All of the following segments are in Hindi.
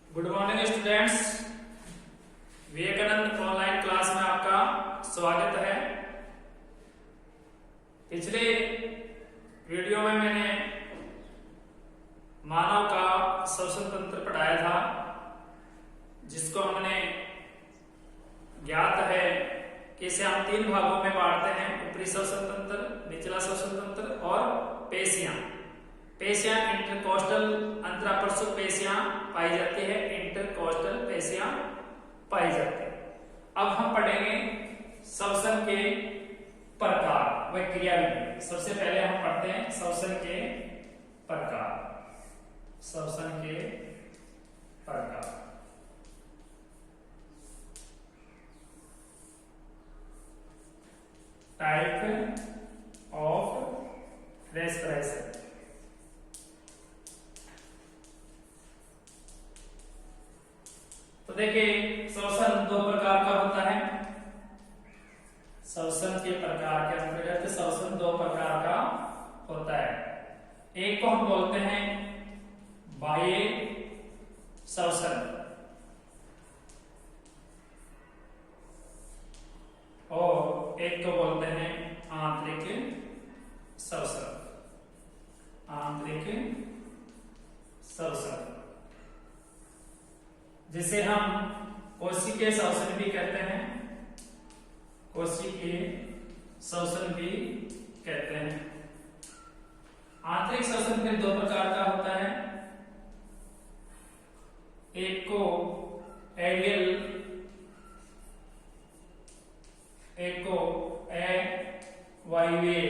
Good morning students. Vivekananda online class में आपका स्वागत है। पिछले वीडियो में मैंने मानव का श्वसन तंत्र पढ़ाया था, जिसको हमने ज्ञात है कि इसे हम तीन भागों में बांटते हैं: ऊपरी श्वसन तंत्र, निचला श्वसन तंत्र और पेशियां। पेशियां इंटरकोस्टल अंतरापृष्ठ पेशियां पाई जाती है, इंटरकोस्टल पेशियां पाई जाती है। अब हम पढ़ेंगे श्वसन के प्रकार व क्रियाविधि। सबसे पहले हम पढ़ते हैं श्वसन के प्रकार। श्वसन के प्रकार टाइप ऑफ रेस्पिरेशन। तो देखिए, श्वसन दो प्रकार का होता है। श्वसन के प्रकार के अंतर्गत श्वसन दो प्रकार का होता है। एक को हम बोलते हैं बाह्य श्वसन और एक को बोलते हैं आंतरिक श्वसन। आंतरिक श्वसन जिसे हम कोशिकीय श्वसन भी कहते हैं, कोशिकीय श्वसन भी कहते हैं। आंतरिक श्वसन फिर दो प्रकार का होता है। एक को एरियल, एक को अवायवीय।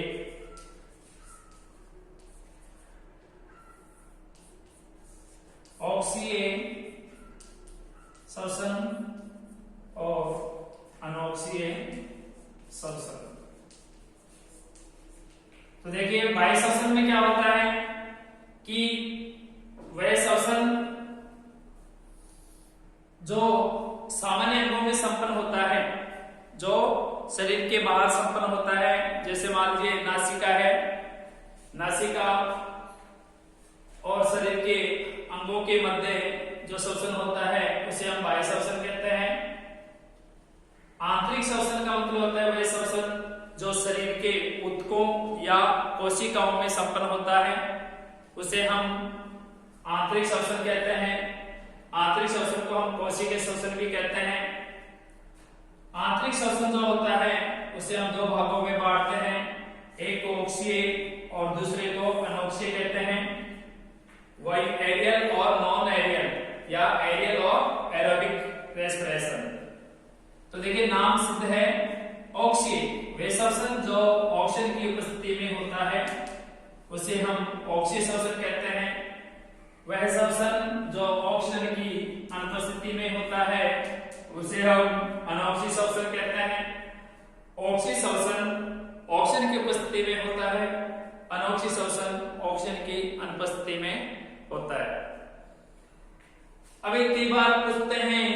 ऑक्सीय श्वसन और अनॉक्सीय श्वसन। तो देखिए, बाह्य श्वसन में क्या होता है कि वह श्वसन जो सामान्य अंगों में संपन्न होता है, जो शरीर के बाहर संपन्न होता है। जैसे मान लीजिए नासिका है, नासिका और शरीर के अंगों के मध्य जो श्वसन होता है उसे हम बाह्य श्वसन कहते हैं। आंतरिक श्वसन का मतलब होता है वह श्वसन जो शरीर के ऊतकों या कोशिकाओं में संपन्न होता है, उसे हम आंतरिक श्वसन कहते हैं। आंतरिक श्वसन को हम कोशिकीय श्वसन भी कहते हैं। आंतरिक श्वसन जो होता है उसे हम दो भागों में बांटते हैं, एक को ऑक्सीय और दूसरे को अनॉक्सीय कहते हैं। वही एरियल और नॉन एरियल या एरियल और एरोबिक रेस्पिरेशन। तो देखिए, नाम सिद्ध है ऑक्सीय। वे श्वसन जो ऑक्सीजन की उपस्थिति में होता है उसे हम ऑक्सीय श्वसन कहते हैं। वह श्वसन जो ऑक्सीजन की अनुपस्थिति में होता है उसे हम अनॉक्सीय श्वसन कहते हैं। ऑक्सीय श्वसन ऑक्सीजन की उपस्थिति में होता है, अनॉक्सीय श्वसन ऑक्सीजन की अनुपस्थिति में होता है। अब एक बार पूछते हैं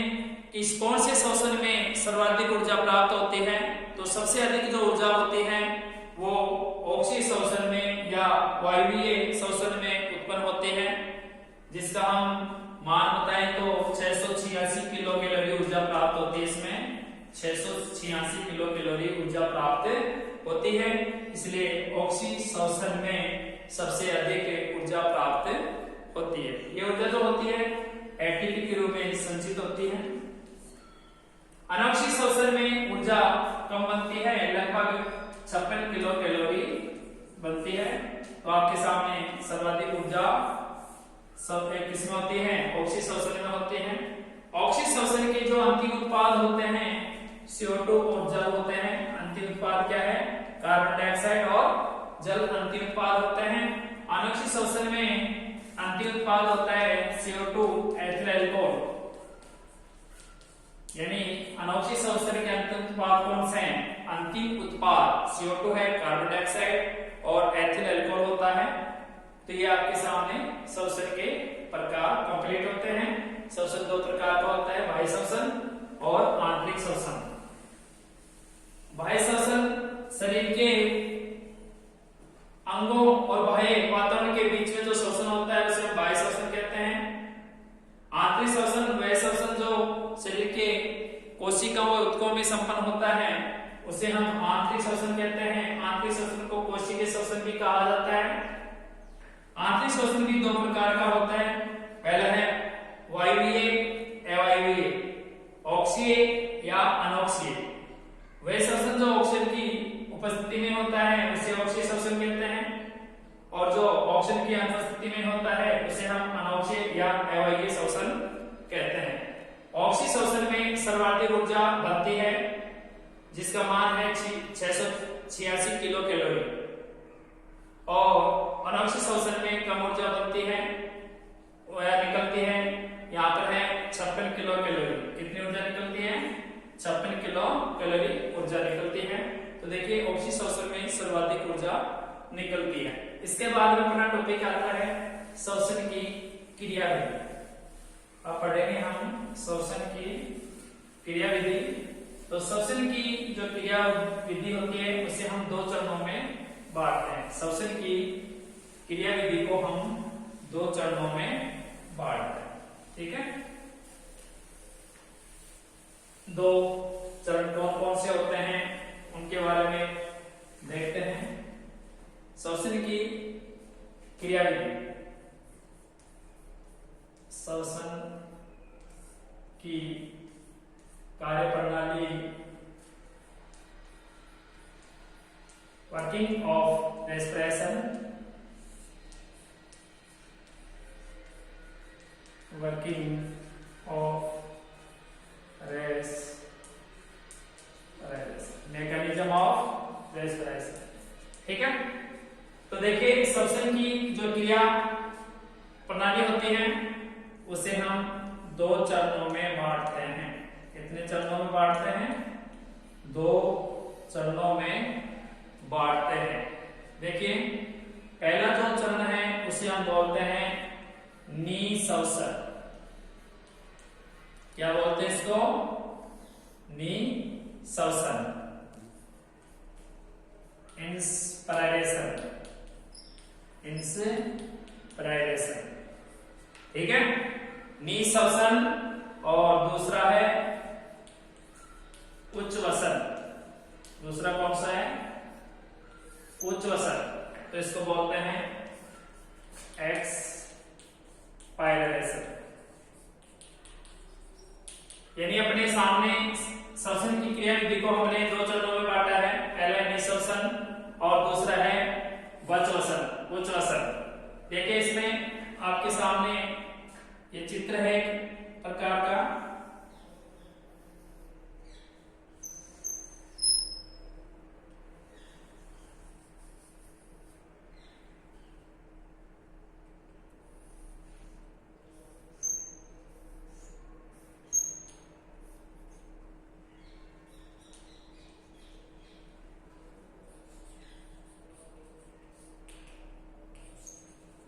कि कौन से श्वसन में सर्वाधिक ऊर्जा प्राप्त होती है। तो सबसे अधिक जो ऊर्जा होती है वो ऑक्सीय श्वसन में या वायवीय श्वसन में उत्पन्न होती है, जिसका हम मान बताएं तो 686 किलो कैलोरी ऊर्जा प्राप्त होती है। इसमें 686 किलो कैलोरी ऊर्जा प्राप्त होती है, इसलिए ऑक्सीय श्वसन में सबसे अधिक ऊर्जा प्राप्त होती है। ये ऊर्जा जो होती है एटीपी के रूप में संचित होती है। अनॉक्सीय श्वसन में ऊर्जा कम बनती है, लगभग 56 किलो कैलोरी बनती है। तो आपके सामने सर्वाधिक ऊर्जा सब किसमें होती है? ऑक्सीय श्वसन में होती है। ऑक्सीय श्वसन के जो अंतिम उत्पाद होते हैं CO2 और जल होते हैं। अंतिम उत्पाद क्या है? कार्बन डाइऑक्साइड और जल अंतिम उत्पाद होते हैं। अनॉक्सीय श्वसन में अंतिम उत्पाद होता है CO2 एथिल अल्कोहल। यानी अनॉक्सीय श्वसन के अंतिम उत्पाद कौन से हैं? अंतिम उत्पाद CO2 है, कार्बन डाइऑक्साइड और एथिल अल्कोहल होता है। तो ये आपके सामने श्वसन के प्रकार कंप्लीट होते हैं। श्वसन दो प्रकार का होता है, बाह्य श्वसन और आंतरिक श्वसन। बाह्य श्वसन शरीर के अंगों और बाह्य वातावरण के बीच में जो श्वसन होता है उसे हम बाह्य श्वसन कहते हैं। आंतरिक श्वसन कोशिकाओं और ऊतकों में संपन्न होता है उसे हम आंतरिक श्वसन कहते हैं। आंतरिक श्वसन को कोशिकीय श्वसन भी कहा जाता है। आंतरिक श्वसन भी दो प्रकार का होता है। पहला है वायवीय, अवायवीय, ऑक्सीय या अनॉक्सीय। वह श्वसन जो ऑक्सीजन की उपस्थिति में होता है उसे ऑक्सीय श्वसन कहते हैं, और जो ऑक्सीजन की अनुपस्थिति में होता है उसे हम अनॉक्सीय या अवायवीय श्वसन कहते हैं। ऑक्सीय श्वसन में सर्वाधिक ऊर्जा बनती है जिसका मान है 686 किलो कैलोरी, और अनॉक्सीय श्वसन में कम ऊर्जा बनती है, वह निकलती है यहाँ पर है 56 किलो कैलोरी। कितनी ऊर्जा निकलती है? 56 किलो कैलोरी ऊर्जा निकलती है। तो देखिए ऑक्सीय श्वसन में सर्वाधिक ऊर्जा निकलती है। इसके बाद में अपना टॉपिक आता है श्वसन की क्रियाविधि। अब पढ़ेंगे हम श्वसन की क्रियाविधि। तो श्वसन की जो क्रियाविधि होती है उसे हम दो चरणों में बांटते हैं। श्वसन की क्रियाविधि को हम दो चरणों में बांटते हैं, ठीक है। दो चरण कौन कौन से होते हैं उनके बारे में देखते हैं। श्वसन की क्रियाविधि, श्वसन की कार्यप्रणाली, working of respiration, working of mechanism of respiration, ठीक है। तो देखिए श्वसन की जो क्रिया प्रणाली होती है उसे हम दो चरणों में बांटते हैं। कितने चरणों में बांटते हैं? दो चरणों में बांटते हैं। देखिए पहला जो चरण है उसे हम बोलते हैं निःश्वसन। क्या बोलते हैं इसको? निःश्वसन, इंस्पिरेशन, इंस्पिरेशन, ठीक है। निःश्वसन, और दूसरा है उच्छ्वसन। दूसरा कौन सा है? उच्छ्वसन। तो इसको बोलते हैं एक्सपायरेशन। यानी अपने सामने श्वसन की क्रियाविधि को हमने दो चरणों में बांटा है। पहला निःश्वसन और दूसरा है वच्छ्वसन, उच्छ्वसन। देखिए इसमें आपके सामने ये चित्र है एक प्रकार का।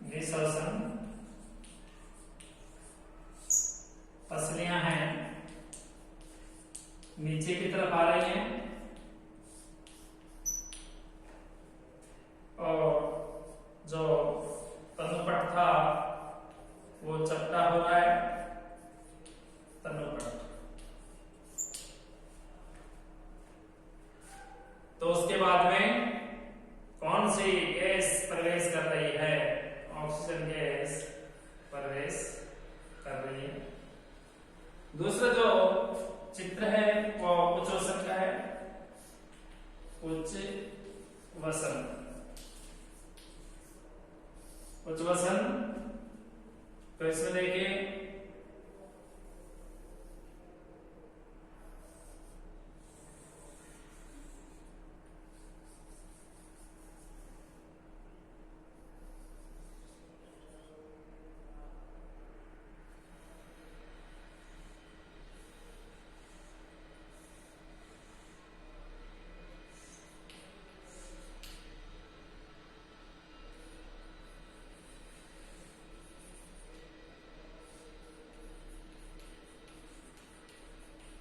निःश्वसन, पसलियां हैं नीचे की तरफ आ रही हैं, और जो तनुपट था वो चपटा हो रहा है, तनुपट। तो उसके बाद में कौन सी गैस प्रवेश कर रही है? ऑक्सीजन गैस प्रवेश कर रही है। दूसरा जो चित्र है वो उच्छ्वसन का है, उच्छ्वसन। उच्छ्वसन तो इसमें देखिए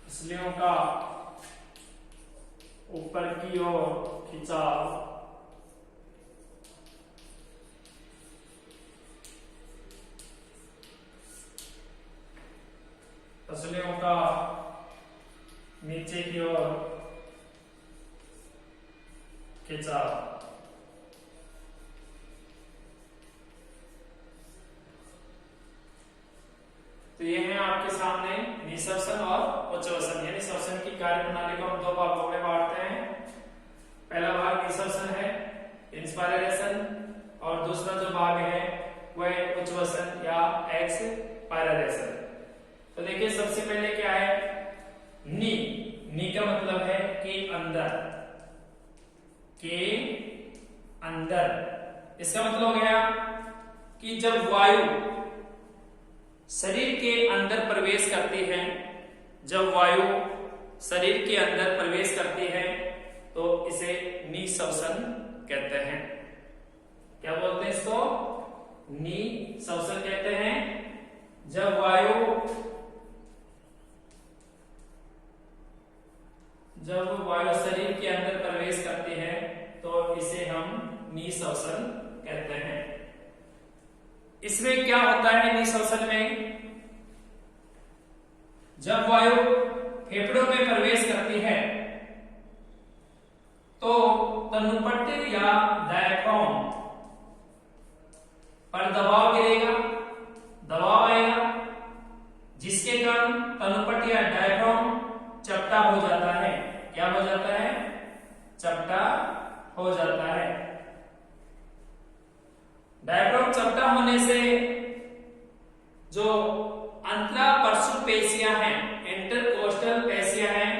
पसलियों का ऊपर की ओर खिंचाव, पसलियों का नीचे की ओर खिंचाव। तो ये है आपके सामने निःश्वसन और उच्चवसन, यानी श्वसन की कार्य प्रणाली को हम दो भागों में बांटते हैं। पहला भाग निःश्वसन है, इंस्पायरेशन, और दूसरा जो भाग है वह उच्चवसन या एक्सपायरेशन। तो देखिए सबसे पहले क्या है, नी का मतलब है कि अंदर, के अंदर। इसका मतलब हो गया कि जब वायु शरीर के अंदर प्रवेश करती है, जब वायु शरीर के अंदर प्रवेश करती है तो इसे निःश्वसन कहते हैं। क्या बोलते हैं इसको? निःश्वसन कहते हैं। जब वायु शरीर के अंदर प्रवेश करती है तो इसे हम निःश्वसन कहते हैं। इसमें क्या होता है निःश्वसन में, जब वायु फेफड़ों में प्रवेश करती है तो तनुपट्टी या डायफ्राम पर दबाव गिरेगा, दबाव आएगा, जिसके कारण तनुपट्टी या डायफ्राम चपटा हो जाता है। क्या हो जाता है? चपटा हो जाता है। डायफ्राम चपटा होने से जो अंतरापरशुपेशियां हैं, इंटरकोस्टल पेशियां हैं,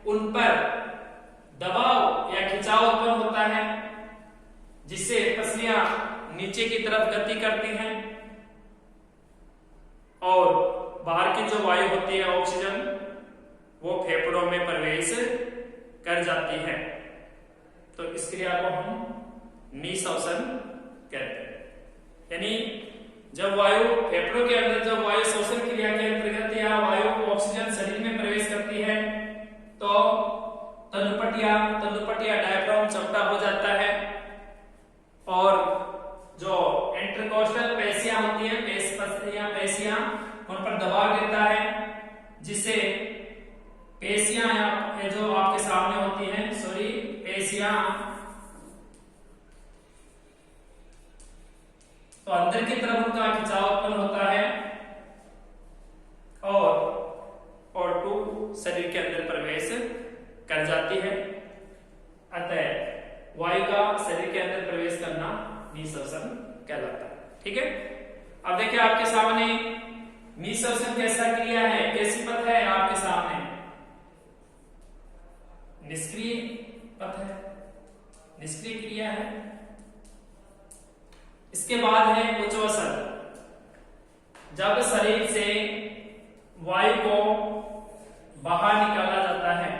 उन पर दबाव या खिंचाव उत्पन्न होता है, जिससे पसलियां नीचे की तरफ गति करती हैं और बाहर की जो वायु होती है ऑक्सीजन, वो फेफड़ों में प्रवेश कर जाती है। तो इस क्रिया को हम निःश्वसन कहते हैं। यानी जब वायु फेफड़ों के अंदर, जब वायु श्वसन क्रिया के अंतर्गत या वायु ऑक्सीजन शरीर में प्रवेश करती है तो तनुपट्टिया डायफ्राम चपटा हो जाता है और जो इंटरकोस्टल पेशियां होती हैं, पेशियां, उन पर दबाव गिरता है, जिससे पेशियां जो आपके सामने होती हैं, पेशियां तो अंदर की तरफ उनका खिंचाव उत्पन्न होता है और O2 शरीर के अंदर प्रवेश कर जाती है। अतः वायु का शरीर के अंदर प्रवेश करना निःश्वसन कहलाता है। ठीक है, अब देखिए आपके सामने निःश्वसन कैसा क्रिया है, कैसी पथ है आपके सामने? निष्क्रिय पथ है, निष्क्रिय क्रिया है। इसके बाद है उच्चवसन। जब शरीर से वायु को बाहर निकाला जाता है,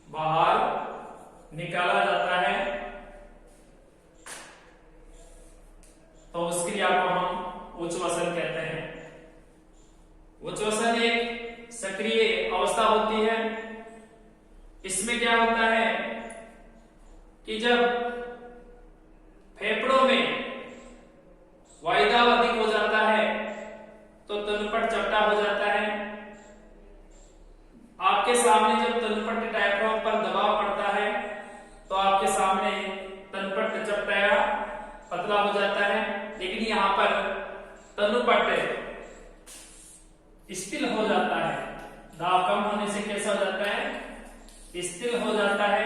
बाहर निकाला जाता है, तो उस क्रिया को हम उच्चवसन कहते हैं। उच्चवसन एक सक्रिय अवस्था होती है। इसमें क्या होता है कि जब फेफड़ों में वायुदाब अधिक हो जाता है तो तनुपट चपटा हो जाता है। आपके सामने जब तनुपट डायफ्राम पर दबाव पड़ता है तो आपके सामने तनुपट चपटा या पतला हो जाता है, लेकिन यहाँ पर तनुपट स्थिर हो जाता है। दाब कम होने से कैसा हो जाता है? स्थिर हो जाता है,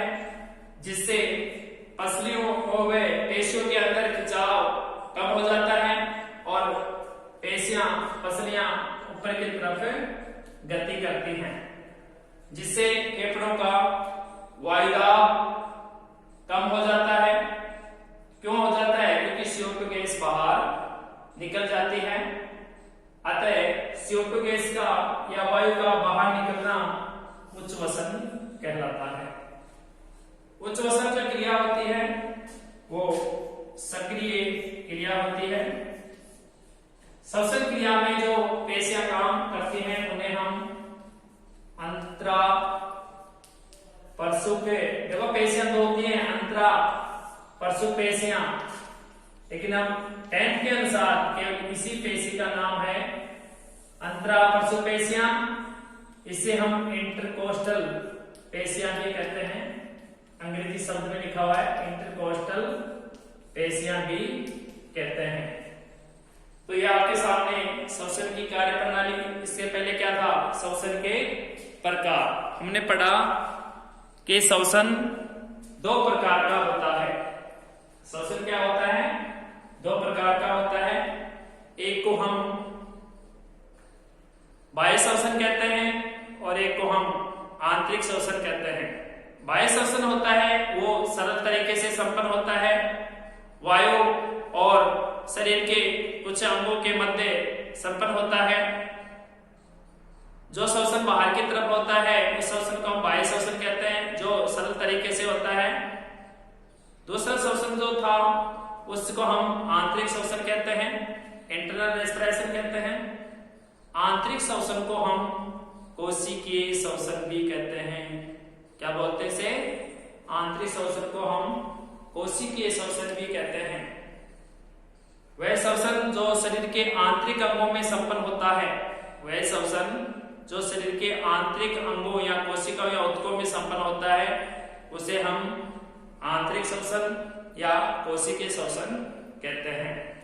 जिससे पसलियों व पेशियों के अंदर खिंचाव कम हो जाता है और पसलियां ऊपर की तरफ गति करती हैं, जिससे फेफड़ों का वायुदाब कम हो जाता है। क्यों हो जाता है? क्योंकि CO2 गैस बाहर निकल जाती है। अतः CO2 गैस का या वायु का बाहर निकलना उच्चवसन कहलाता है। उच्चवसन जो क्रिया होती है वो सक्रिय क्रिया होती है। श्वसन क्रिया में जो पेशियां काम करती हैं उन्हें हम अंतरा परशुपे, देखो पेशियां दो होती हैं, अंतरा परशुपेशियां, लेकिन हम 10th के अनुसार केवल इसी पेशी का नाम है अंतरा परशुपेशियां इसे हम इंटरकोस्टल पेशियां भी कहते हैं, अंग्रेजी शब्द में लिखा हुआ है इंटरकोस्टल पेशियां भी कहते हैं। तो ये आपके सामने श्वसन की कार्य प्रणाली। इससे पहले क्या था, श्वसन के प्रकार हमने पढ़ा कि श्वसन दो प्रकार का होता है। श्वसन क्या होता है, दो प्रकार का होता है। एक को हम बाह्य श्वसन कहते हैं और एक को हम आंतरिक श्वसन कहते हैं। बाह्य श्वसन होता है वो सरल तरीके से संपन्न होता है, वायु और शरीर के कुछ अंगों के मध्य संपन्न होता है। जो श्वसन बाहर की तरफ होता है उस श्वसन को हम बाह्य श्वसन कहते हैं, जो सरल तरीके से होता है। दूसरा श्वसन जो था उसको हम आंतरिक श्वसन कहते हैं, इंटरनल रेस्पिरेशन कहते हैं। आंतरिक श्वसन को हम कोशिकीय श्वसन भी कहते हैं। क्या बोलते हैं इसे, आंतरिक श्वसन को हम कोशिकीय श्वसन भी कहते हैं। वह श्वसन जो शरीर के आंतरिक अंगों में संपन्न होता है, वह श्वसन जो शरीर के आंतरिक अंगों या कोशिकाओं या ऊतकों में संपन्न होता है उसे हम आंतरिक श्वसन या कोशिकीय श्वसन कहते हैं।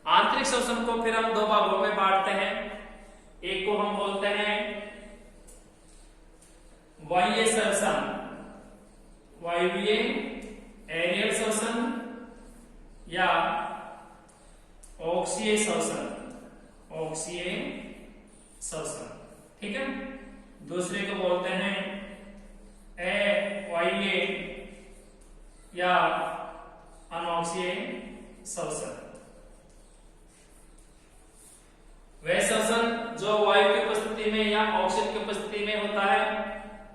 आंतरिक श्वसन को फिर हम दो भागों में बांटते हैं। एक को हम बोलते हैं वाह्य श्वसन, वायवीय एरियल श्वसन या ऑक्सीय श्वसन, ऑक्सीय श्वसन, ठीक है। दूसरे को बोलते हैं अवाह्य या अनऑक्सीय श्वसन। वह श्वसन जो वायु की उपस्थिति में या ऑक्सीजन की उपस्थिति में होता है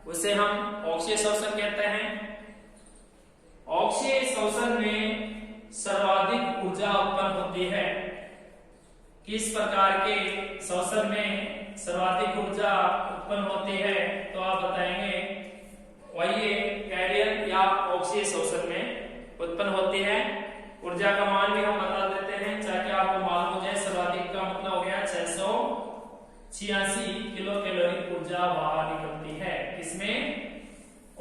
उसे हम ऑक्सीय श्वसन कहते हैं। ऑक्सीय श्वसन में सर्वाधिक ऊर्जा उत्पन्न होती है। किस प्रकार के श्वसन में सर्वाधिक ऊर्जा उत्पन्न होती है, तो आप बताएंगे वाह्य एरियल या ऑक्सीय श्वसन में उत्पन्न होती है। ऊर्जा का मान भी हम बता देते हैं ताकि आपको मालूम हो जाए। सर्वाधिक का मतलब हो गया 686 किलो कैलोरी ऊर्जा बाहर निकलती है, इसमें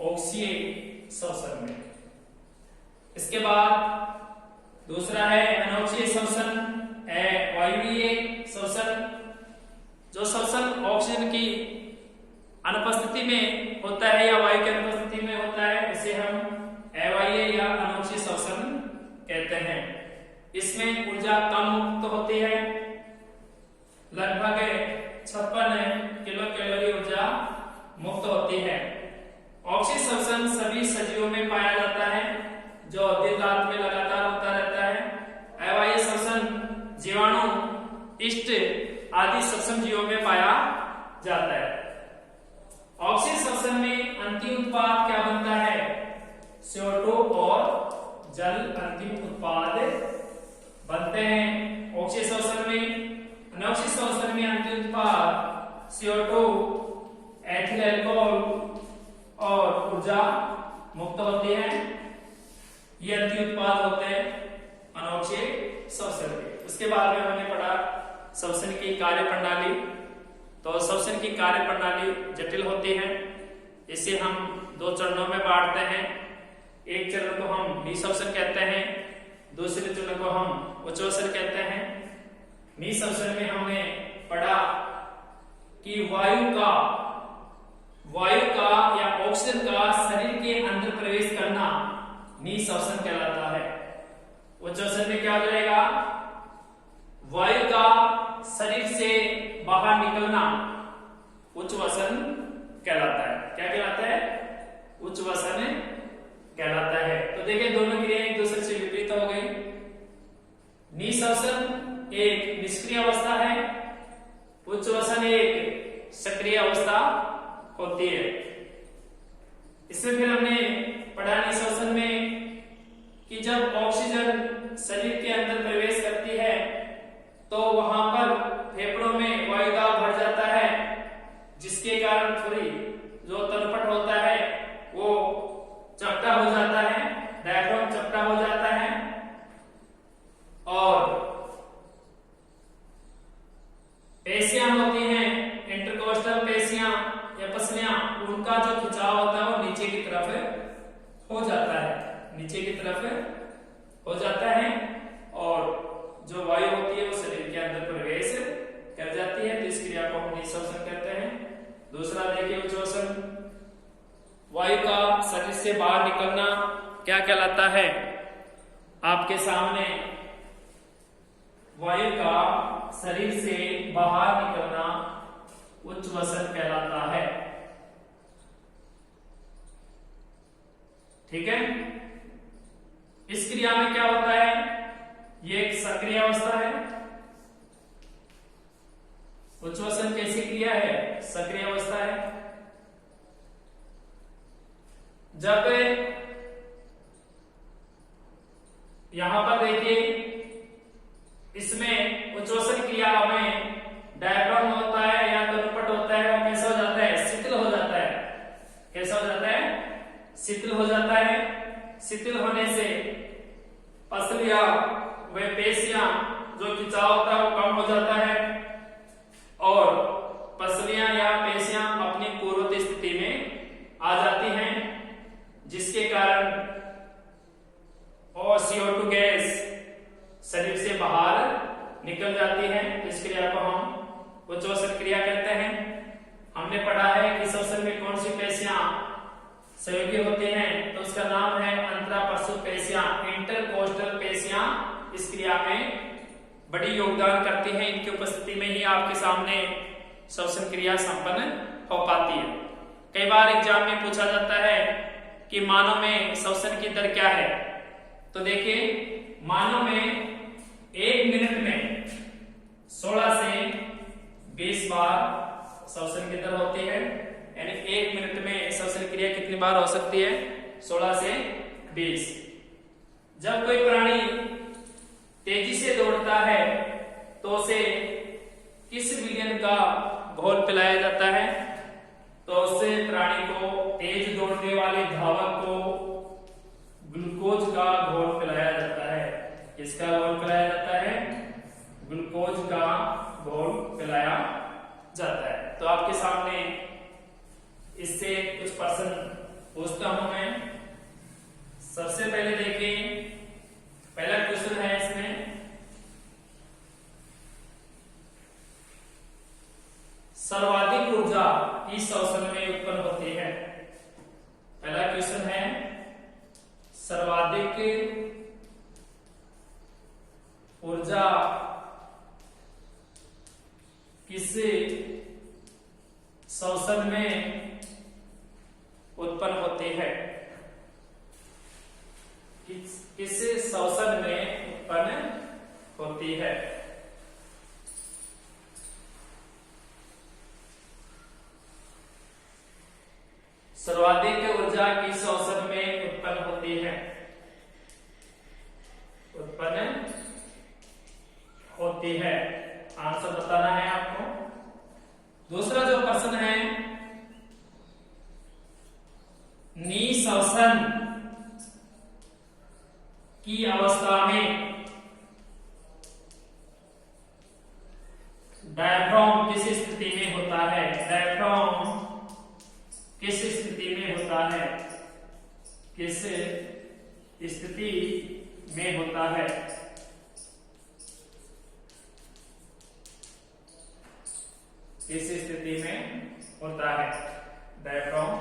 ऑक्सीय श्वसन में। इसके बाद दूसरा है अनॉक्सीय श्वसन, वायवीय श्वसन। जो श्वसन ऑक्सीजन की अनुपस्थिति में होता है या वायु की अनुपस्थिति में होता है उसे हम अवाह्य या अनॉक्सीय श्वसन कहते हैं। इसमें ऊर्जा कम मुक्त होती है, लगभग 56 किलो कैलोरी ऊर्जा मुक्त होती है। ऑक्सीय श्वसन सभी सजीवों में पाया जाता है जो दिन रात में लगातार होता रहता है। अवाह्य श्वसन जीवाणु, इष्ट आदि सूक्ष्म जीवों में पाया जाता है। ऑक्सीय श्वसन में अंतिम उत्पाद क्या बनता है, CO2 और जल अंतिम उत्पाद बनते हैं ऑक्सीय श्वसन में। अनॉक्सीय श्वसन में अंतिम उत्पाद CO2, एथिल अल्कोहल और ऊर्जा मुक्त होती है। ये अंतिम उत्पाद होते हैं अनॉक्सीय श्वसन के। उसके बाद में हमने पढ़ा श्वसन की कार्य प्रणाली। तो श्वसन की कार्य प्रणाली जटिल होती है। इसे हम दो चरणों में बांटते हैं। एक चरण को हम निःश्वसन कहते हैं, दूसरे चरण को हम उच्चश्वसन कहते हैं। निःश्वसन में हमने पढ़ा कि वायु का या ऑक्सीजन का शरीर के अंदर प्रवेश करना निःश्वसन कहलाता है। उच्चश्वसन में क्या हो जाएगा, वायु का शरीर से बाहर निकलना उच्चश्वसन कहलाता है। क्या कहलाता है, उच्चश्वसन कहलाता है। तो देखिए दोनों क्रियाएं एक दूसरे से विपरीत हो गई। निःश्वसन एक निष्क्रिय अवस्था है, उच्चश्वसन एक सक्रिय अवस्था होती है। इसमें फिर हमने पढ़ा निःश्वसन में कि जब ऑक्सीजन शरीर के अंदर प्रवेश करती है तो वहां पर फेफड़ों में वायु दाब बढ़ जाता है, जिसके कारण थोड़ी जो तलपट होता है वो चपटा हो जाता है, डायफ्राम चपटा हो जाता है और पेशियां होती हैं इंटरकोस्टल पेशियां हो जाता है और जो वायु होती है वो शरीर के अंदर प्रवेश कर जाती है, तो इस क्रिया को हम निःश्वसन कहते हैं। दूसरा देखिए उच्छ्वसन, वायु का शरीर से बाहर निकलना क्या कहलाता है? आपके सामने वायु का शरीर से बाहर निकलना उच्छ्वसन कहलाता है। ठीक है, इस क्रिया में क्या होता है? ये एक सक्रिय अवस्था है। उच्छ्वसन कैसी क्रिया है? सक्रिय अवस्था है। जब यहां पर देखिए, इसमें उच्छ्वसन क्रिया में डायफ्राम होता है या कनपट होता है, वो कैसा हो जाता है? शिथिल हो जाता है। कैसा हो जाता है? शिथिल हो जाता है। शिथिल होने से पसलियां व पेशियां जो खिंचाव होता है वो कम हो जाता है और पसलियां या पेशियां अपनी पूर्ववत स्थिति में आ जाती हैं, जिसके कारण CO2 गैस शरीर से बाहर निकल जाती है। इस क्रिया को हम उच्छ्वसन क्रिया कहते हैं। हमने पढ़ा है कि श्वसन में कौन सी पेशियां सहयोगी होती हैं, तो उसका नाम है अंतरापश्चुत पेशियां, इंटरकोस्टल पेशियां इस क्रिया में बड़ी योगदान करती हैं। इनकी उपस्थिति में ही आपके सामने श्वसन क्रिया संपन्न हो पाती है। कई बार एग्जाम में पूछा जाता है कि मानव में श्वसन की दर क्या है, तो देखिए मानव में 1 मिनट में 16 से 20 बार श्वसन की दर होती है। यानी 1 मिनट में श्वसन क्रिया कितनी बार हो सकती है? 16 से 20। जब कोई प्राणी तेजी से दौड़ता है तो उसे किस विलयन का घोल पिलाया जाता है? तो उससे प्राणी को, तेज दौड़ने वाले धावक को ग्लूकोज का घोल पिलाया जाता है। किसका घोल पिलाया जाता है? ग्लूकोज का घोल पिलाया जाता है। तो आपके सामने इससे कुछ प्रश्न पूछता हूं मैं। सबसे पहले देखिए, पहला क्वेश्चन है इसमें, सर्वाधिक ऊर्जा इस श्वसन में उत्पन्न होती है। पहला क्वेश्चन है, सर्वाधिक ऊर्जा किस श्वसन में उत्पन्न होती है? किस श्वसन में उत्पन्न होती है? सर्वाधिक ऊर्जा किस श्वसन में उत्पन्न होती है? उत्पन्न होती है, आंसर बताना है आपको। दूसरा जो प्रश्न है, निःश्वसन की अवस्था में डायफ्राम किस स्थिति में होता है? डायफ्राम किस स्थिति में होता है? किस स्थिति में होता है? किस स्थिति में होता है डायफ्राम?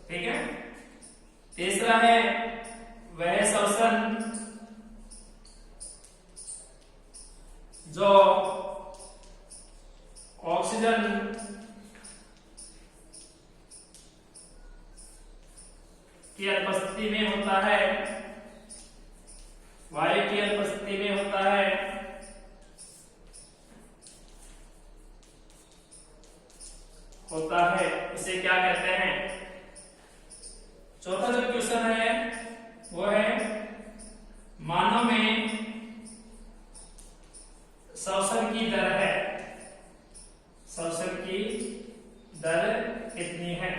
ठीक है। तीसरा है, वह श्वसन जो ऑक्सीजन की अनुपस्थिति में होता है, वायु की अनुपस्थिति में होता है, इसे क्या कहते हैं? चौथा जो क्वेश्चन है वो है, मानव में श्वसन की दर है, श्वसन की दर कितनी है?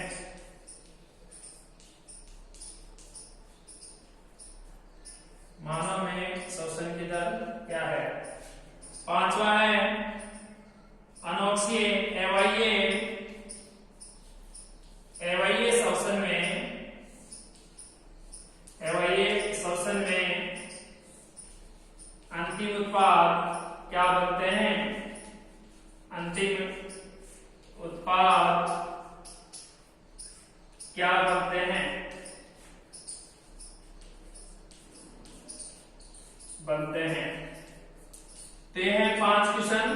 मानव में श्वसन की दर क्या है? पांचवा है, अनोक्सीय एवाईय श्वसन में बनते हैं। तो ये है 5 क्वेश्चन।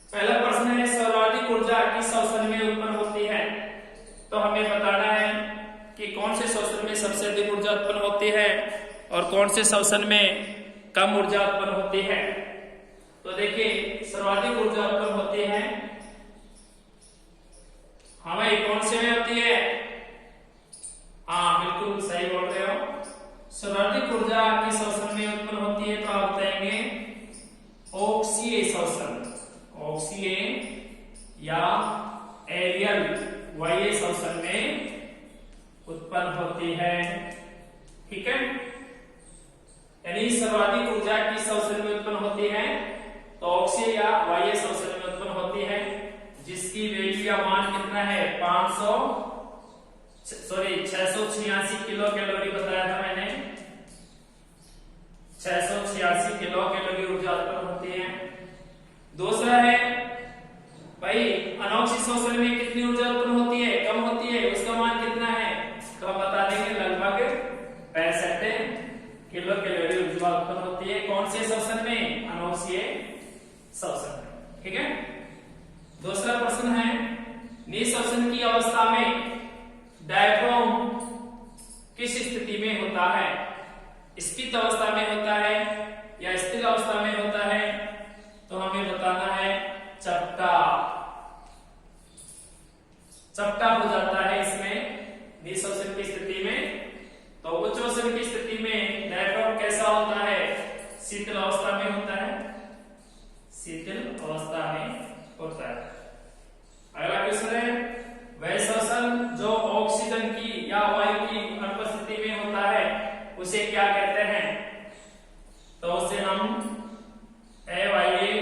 पहला प्रश्न है सर्वाधिक ऊर्जा किस श्वसन में उत्पन्न होती है। तो हमें बताना है कि कौन से श्वसन में सबसे अधिक ऊर्जा उत्पन्न होती है और कौन से श्वसन में कम ऊर्जा उत्पन्न होती है। तो देखिए सर्वाधिक ऊर्जा उत्पन्न होती है हमें कौन से में होती है। हाँ बिल्कुल सही बोल रहे हो। सर्वाधिक ऊर्जा किस श्वसन में उत्पन्न होती है। तो आप बताएंगे ऑक्सीय श्वसन, ऑक्सीय या एरियल वायु श्वसन में उत्पन्न होती है। ठीक है, यानी सर्वाधिक ऊर्जा किस श्वसन में उत्पन्न होती है। तो ऑक्सीय या वायु श्वसन में उत्पन्न होती है जिसकी वैल्यू या मान कितना है 686 किलो कैलोरी बताया था मैंने। 686 किलो कैलोरी ऊर्जा उत्पन्न होती है। दूसरा है भाई अनोक्सी श्वसन में कितनी ऊर्जा उत्पन्न होती है, कम होती है, उसका मान कितना है। तो हम बता देंगे लगभग 65 किलो कैलोरी ऊर्जा उत्पन्न होती है। कौन से श्वसन में, अनोक्सीय श्वसन में। ठीक है। दूसरा प्रश्न है निःश्वसन की अवस्था में डायफ्राम किस स्थिति में होता है। स्थित अवस्था में होता है या स्थिर अवस्था में होता है। तो हमें बताना है चपटा, चपटा हो जाता है इसमें निःश्वसन की स्थिति में। तो उच्च श्वसन की स्थिति में डायफ्राम कैसा होता है, शीतल अवस्था में होता है, शीतल अवस्था में होता है। अगला क्वेश्चन है वह श्वसन जो ऑक्सीजन की या वायु की अनुपस्थिति में होता है उसे क्या कहते हैं। तो उसे हम अवायवीय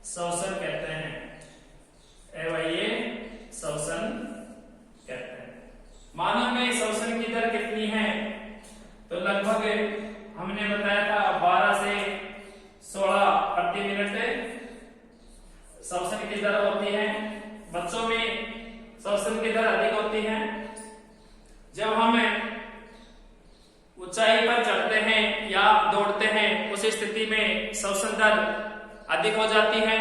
श्वसन कहते हैं, अवायवीय श्वसन कहते हैं। मानव में श्वसन की दर कितनी है। तो लगभग हमने बताया था 12 से 16 प्रति मिनट श्वसन की दर होती है। बच्चों में श्वसन की दर अधिक होती है। जब हम ऊंचाई पर चढ़ते हैं या दौड़ते हैं उस स्थिति में श्वसन दर अधिक हो जाती है।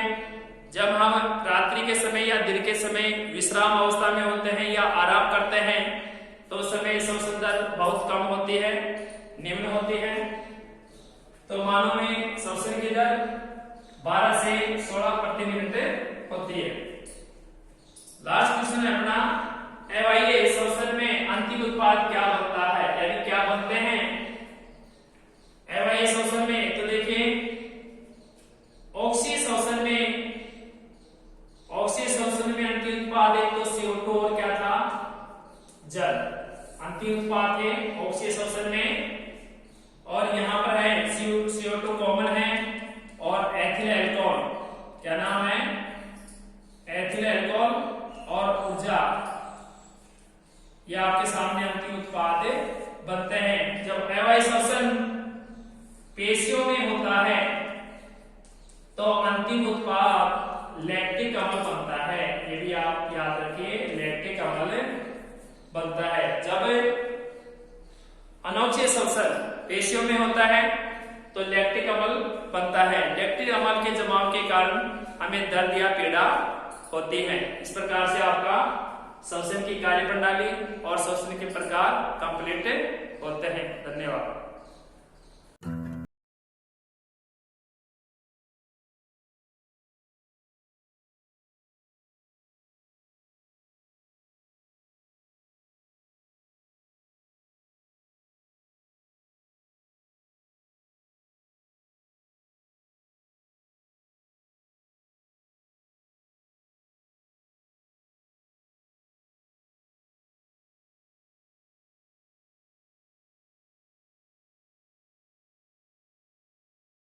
जब हम रात्रि के समय या दिन के समय विश्राम अवस्था में होते हैं या आराम करते हैं तो उस समय श्वसन दर बहुत कम होती है, निम्न होती है। तो मानव में श्वसन की दर 12 से 16 प्रति मिनट होती है। लास्ट क्वेश्चन है अपना अवायवीय श्वसन में अंतिम उत्पाद क्या बनता है, यानी क्या बनते हैं अवायवीय श्वसन में। तो देखिए ऑक्सीय श्वसन में, ऑक्सीय श्वसन में अंतिम उत्पाद एक तो CO2 और क्या था, जल। अंतिम उत्पाद है ऑक्सीय श्वसन में। और यहां पर है CO2 कॉमन है और एथिल अल्कोहल, क्या नाम है, एथिल अल्कोहल और ऊर्जा, यह आपके सामने अंतिम उत्पाद बनते हैं। जब अवायवीय श्वसन पेशियों में होता है तो अंतिम उत्पाद लैक्टिक अम्ल बनता है। ये भी आप याद रखिए, लैक्टिक अम्ल बनता है। जब अनोक्सीय श्वसन पेशियों में होता है तो लैक्टिक अम्ल बनता है। लैक्टिक अम्ल के जमाव के कारण हमें दर्द या पीड़ा होती है। इस प्रकार से आपका श्वसन की कार्य प्रणाली और श्वसन के प्रकार कंप्लीट होते हैं। धन्यवाद।